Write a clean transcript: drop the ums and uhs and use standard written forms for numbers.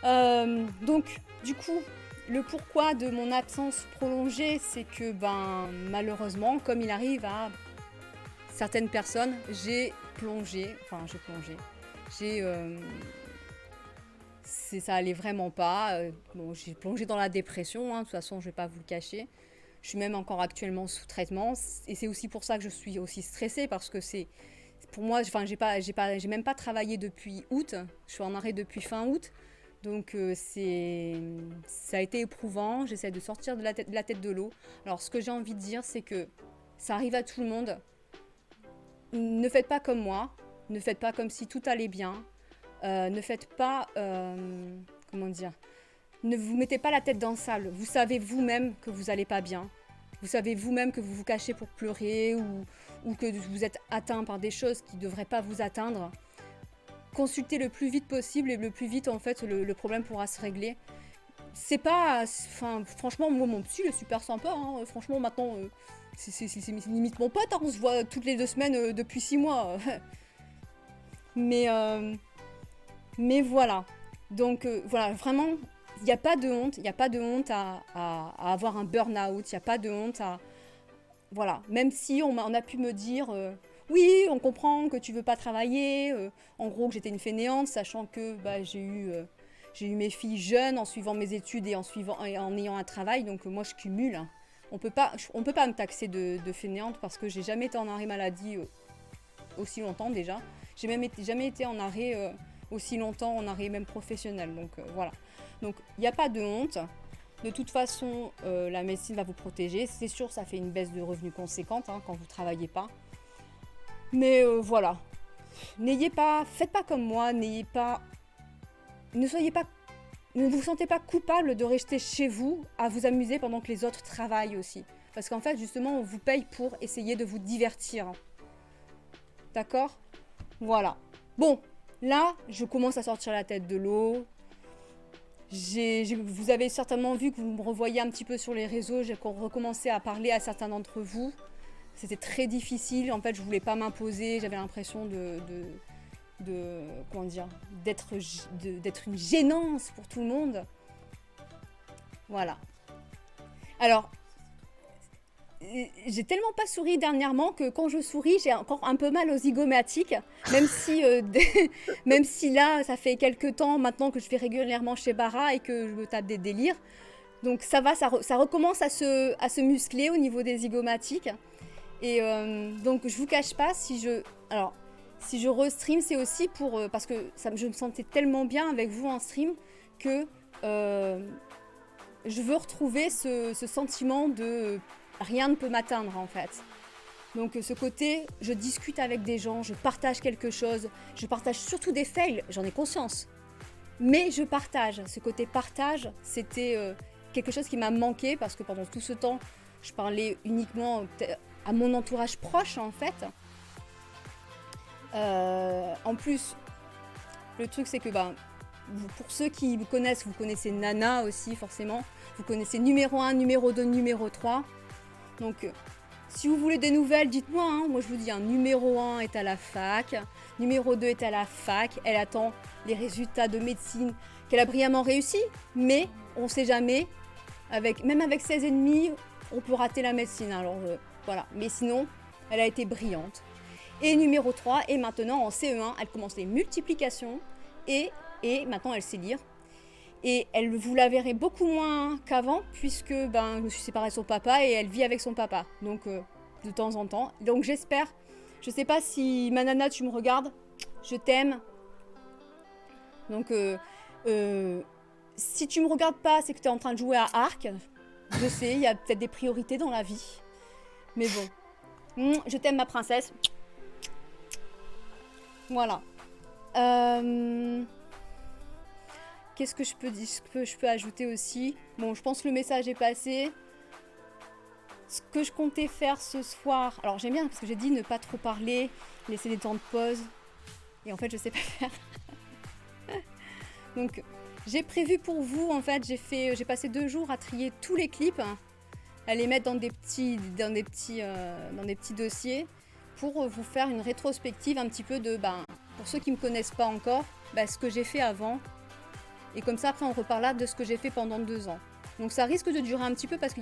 Donc, du coup, le pourquoi de mon absence prolongée, c'est que, malheureusement, comme il arrive à certaines personnes, j'ai plongé, j'ai, ça allait vraiment pas. Bon, j'ai plongé dans la dépression, hein, de toute façon, je vais pas vous le cacher. Je suis même encore actuellement sous traitement, et c'est aussi pour ça que je suis aussi stressée, parce que c'est, pour moi, enfin, j'ai même pas travaillé depuis août. Je suis en arrêt depuis fin août. Donc ça a été éprouvant. J'essaie de sortir de la tête de l'eau. Alors ce que j'ai envie de dire, c'est que ça arrive à tout le monde. Ne faites pas comme moi. Ne faites pas comme si tout allait bien. Ne faites pas, comment dire, ne vous mettez pas la tête dans le sable. Vous savez vous-même que vous allez pas bien. Vous savez vous-même que vous vous cachez pour pleurer, ou que vous êtes atteint par des choses qui ne devraient pas vous atteindre. Consultez le plus vite possible, et le plus vite, en fait, le problème pourra se régler. C'est pas... Enfin, franchement, moi, mon psy, il est super sympa. Hein. Franchement, maintenant, c'est limite mon pote. Hein. On se voit toutes les 2 semaines depuis 6 mois. mais, mais voilà. Donc, voilà, vraiment, il n'y a pas de honte. Il n'y a pas de honte à avoir un burn-out. Il n'y a pas de honte à... Voilà. Même si on a pu me dire... oui, on comprend que tu veux pas travailler. En gros, que j'étais une fainéante, sachant que j'ai eu mes filles jeunes en suivant mes études et en ayant un travail. Donc moi, je cumule. Hein. On peut pas me taxer de fainéante, parce que j'ai jamais été en arrêt maladie aussi longtemps déjà. J'ai même jamais été en arrêt aussi longtemps, en arrêt même professionnel. Donc voilà. Donc il n'y a pas de honte. De toute façon, la médecine va vous protéger. C'est sûr, ça fait une baisse de revenus conséquente, hein, quand vous travaillez pas. Mais voilà, faites pas comme moi, ne vous sentez pas coupable de rester chez vous à vous amuser pendant que les autres travaillent aussi. Parce qu'en fait, justement, on vous paye pour essayer de vous divertir. D'accord ? Voilà. Bon, là, je commence à sortir la tête de l'eau. Vous avez certainement vu que vous me revoyez un petit peu sur les réseaux, j'ai recommencé à parler à certains d'entre vous. C'était très difficile, en fait je voulais pas m'imposer, j'avais l'impression comment dire, d'être une gênance pour tout le monde. Voilà. Alors, j'ai tellement pas souri dernièrement que quand je souris, j'ai encore un peu mal aux zygomatiques, même si, même si là, ça fait quelques temps maintenant que je vais régulièrement chez Bara et que je me tape des délires. Donc ça va, ça recommence à se muscler au niveau des zygomatiques. Et donc je vous cache pas, si je restream, c'est aussi pour parce que je me sentais tellement bien avec vous en stream que je veux retrouver ce sentiment de rien ne peut m'atteindre, en fait. Donc ce côté, je discute avec des gens, je partage quelque chose, je partage surtout des fails, j'en ai conscience. Mais je partage. Ce côté partage, c'était quelque chose qui m'a manqué, parce que pendant tout ce temps, je parlais uniquement à mon entourage proche, en fait. En plus, le truc, c'est que pour ceux qui vous connaissent, vous connaissez Nana aussi, forcément. Vous connaissez numéro 1, numéro 2, numéro 3. Donc, si vous voulez des nouvelles, dites-moi. Hein. Moi, je vous dis, numéro 1 est à la fac. Numéro 2 est à la fac. Elle attend les résultats de médecine qu'elle a brillamment réussi. Mais, on ne sait jamais. Même avec 16,5, on peut rater la médecine. Alors, voilà. Mais sinon, elle a été brillante. Et numéro 3, et maintenant en CE1, elle commence les multiplications. Et maintenant, elle sait lire. Et vous la verrez beaucoup moins qu'avant, puisque je me suis séparée de son papa et elle vit avec son papa. Donc, de temps en temps. Donc, j'espère. Je sais pas si Manana, tu me regardes. Je t'aime. Donc, si tu me regardes pas, c'est que tu es en train de jouer à Ark. Je sais, il y a peut-être des priorités dans la vie. Mais bon. Je t'aime, ma princesse. Voilà. Qu'est-ce que je peux dire, je peux ajouter aussi? Bon, je pense que le message est passé. Ce que je comptais faire ce soir... Alors, j'aime bien parce que j'ai dit ne pas trop parler, laisser des temps de pause. Et en fait, je sais pas faire. Donc, j'ai prévu pour vous, en fait, j'ai passé 2 jours à trier tous les clips, à les mettre dans des petits dossiers pour vous faire une rétrospective un petit peu de... pour ceux qui ne me connaissent pas encore, ce que j'ai fait avant. Et comme ça, après, on reparlera de ce que j'ai fait pendant 2 ans. Donc ça risque de durer un petit peu parce que